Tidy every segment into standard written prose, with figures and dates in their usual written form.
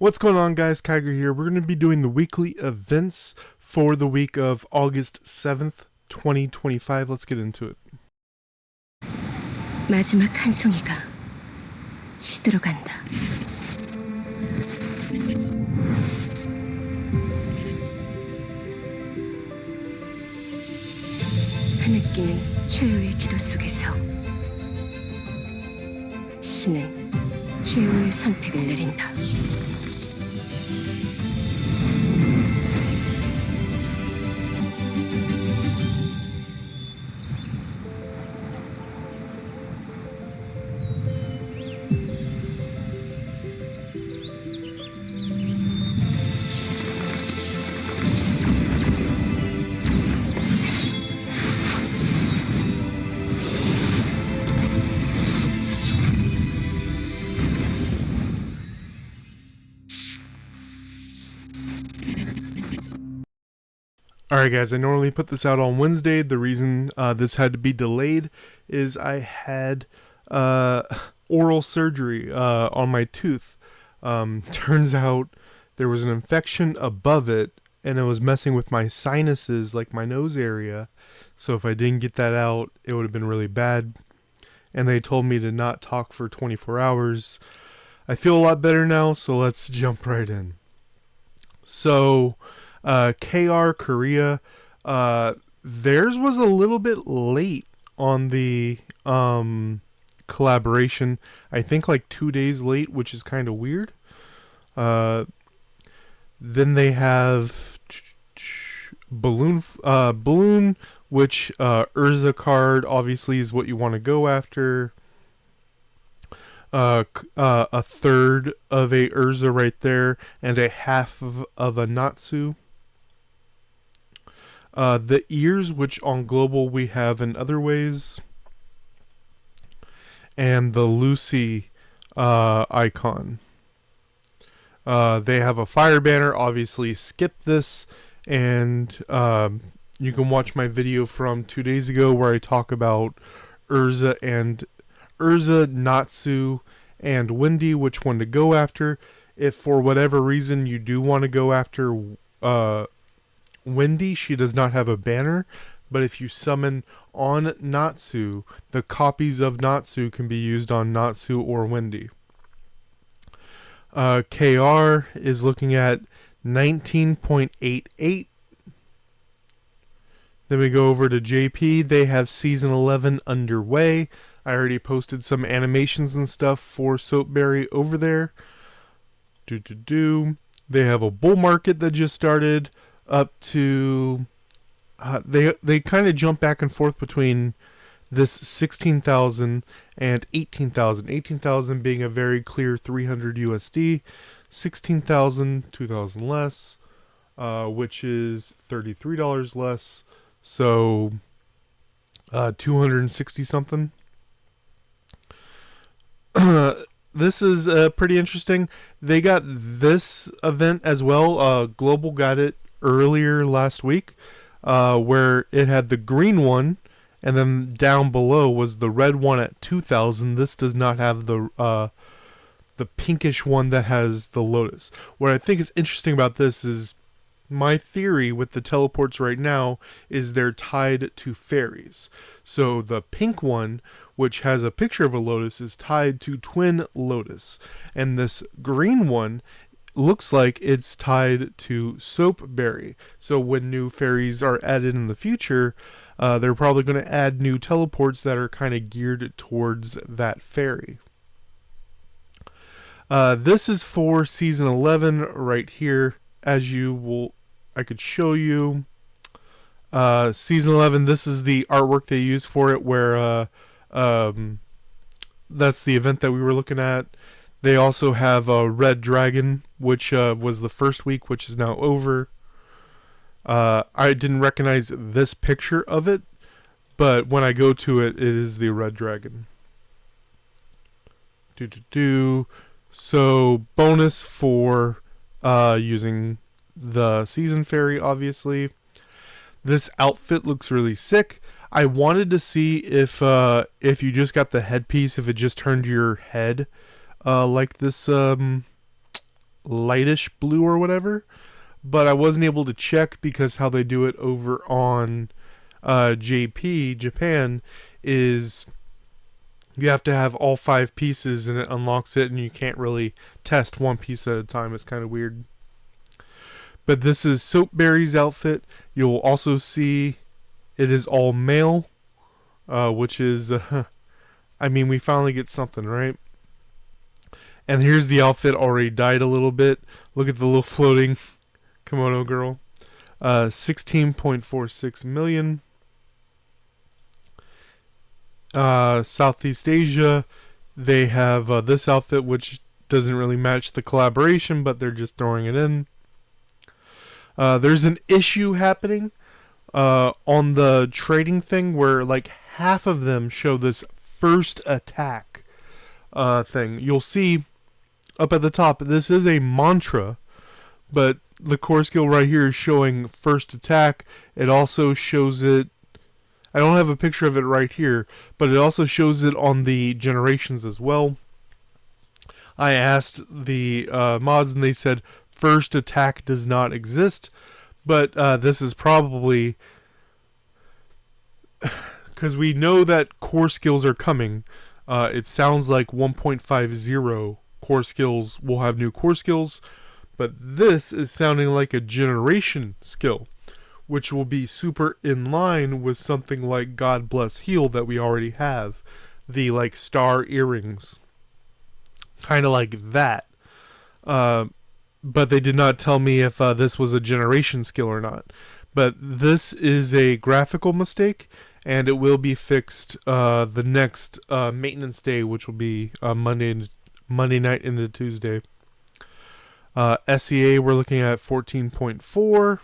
What's going on, guys? Kiger here. We're going to be doing the weekly events for the week of August 7th, 2025. Let's get into it. 마지막 한 송이가 시들어간다. 하느끼는 최후의 기도 속에서 신은 최후의 선택을 내린다. Alright, guys, I normally put this out on Wednesday. The reason this had to be delayed is I had oral surgery on my tooth. Turns out there was an infection above it, and it was messing with my sinuses, like my nose area. So if I didn't get that out, it would have been really bad. And they told me to not talk for 24 hours. I feel a lot better now, so let's jump right in. So, KR Korea, theirs was a little bit late on the collaboration. I think like 2 days late, which is kind of weird. Then they have Balloon, which Urza card obviously is what you want to go after. A third of a Urza right there, and a half of a Natsu. The ears, which on global we have in other ways, and the Lucy icon. They have a fire banner. Obviously, skip this, and you can watch my video from 2 days ago where I talk about Urza, Natsu, and Wendy, which one to go after. If for whatever reason you do want to go after Wendy, she does not have a banner, but if you summon on Natsu, the copies of Natsu can be used on Natsu or Wendy. KR is looking at 19.88. Then we go over to JP. They have season 11 underway. I already posted some animations and stuff for Soapberry over there. They have a bull market that just started up to... they kind of jump back and forth between this 16,000 and 18,000. 18,000 being a very clear 300 USD. 16,000, 2,000 less, which is $33 less. So 260 something. This is pretty interesting. They got this event as well. Global got it earlier last week, where it had the green one, and then down below was the red one at 2,000. This does not have the pinkish one that has the lotus. What I think is interesting about this is my theory with the teleports right now is they're tied to fairies. So the pink one, which has a picture of a lotus, is tied to Twin Lotus. And this green one looks like it's tied to Soapberry. So when new fairies are added in the future, they're probably going to add new teleports that are kind of geared towards that fairy. This is for season 11 right here. As you will, I could show you. Season 11, this is the artwork they use for it, where that's the event that we were looking at. They also have a red dragon, which was the first week, which is now over. I didn't recognize this picture of it, but when I go to it, it is the red dragon. So bonus for using the season fairy, obviously. This outfit looks really sick. I wanted to see if you just got the headpiece, if it just turned your head like this lightish blue or whatever, but I wasn't able to check because how they do it over on Japan is you have to have all 5 pieces and it unlocks it, and you can't really test one piece at a time. It's kind of weird. But this is Soapberry's outfit. You'll also see it is all male, which is, I mean, we finally get something, right? And here's the outfit already dyed a little bit. Look at the little floating kimono girl. 16.46 million. Southeast Asia, they have this outfit, which doesn't really match the collaboration, but they're just throwing it in. There's an issue happening on the trading thing where like half of them show this first attack thing. You'll see up at the top, this is a mantra, but the core skill right here is showing first attack. It also shows it, I don't have a picture of it right here, but it also shows it on the generations as well. I asked the mods and they said first attack does not exist, but this is probably because we know that core skills are coming. It sounds like 1.50 core skills will have new core skills, but this is sounding like a generation skill, which will be super in line with something like God Bless Heal that we already have. The like star earrings. Kind of like that. But they did not tell me if this was a generation skill or not. But this is a graphical mistake, and it will be fixed the next maintenance day, which will be Monday night into Tuesday. SEA, we're looking at 14.4.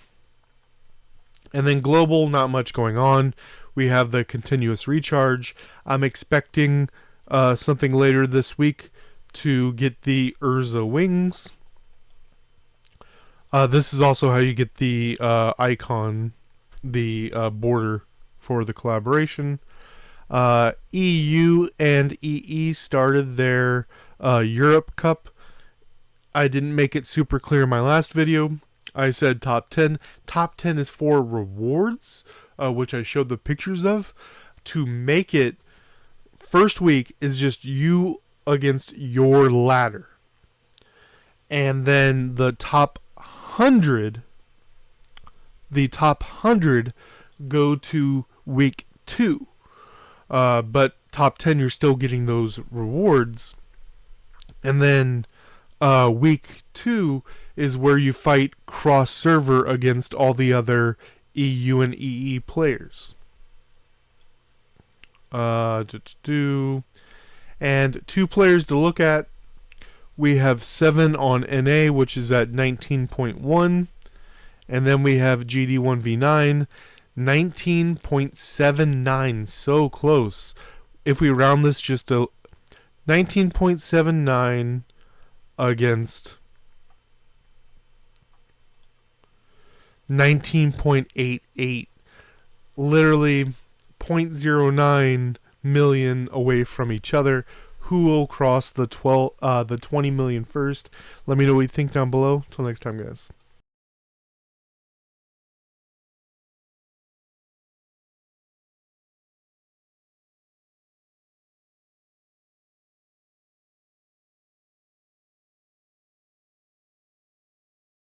And then global, not much going on. We have the continuous recharge. I'm expecting something later this week to get the Urza wings. This is also how you get the icon, the border for the collaboration. EU and EE started their Europe Cup. I didn't make it super clear in my last video. I said top 10. Top 10 is for rewards, which I showed the pictures of. To make it, first week is just you against your ladder. And then the top 100 go to week 2. But top 10, you're still getting those rewards. And then week 2 is where you fight cross-server against all the other EU and EE players. And 2 players to look at. We have 7 on NA, which is at 19.1. And then we have GD1v9, 19.79. So close. If we round this just to 19.79 against 19.88, literally 0.09 million away from each other. Who will cross the 20 million first? Let me know what you think down below. Till next time, guys.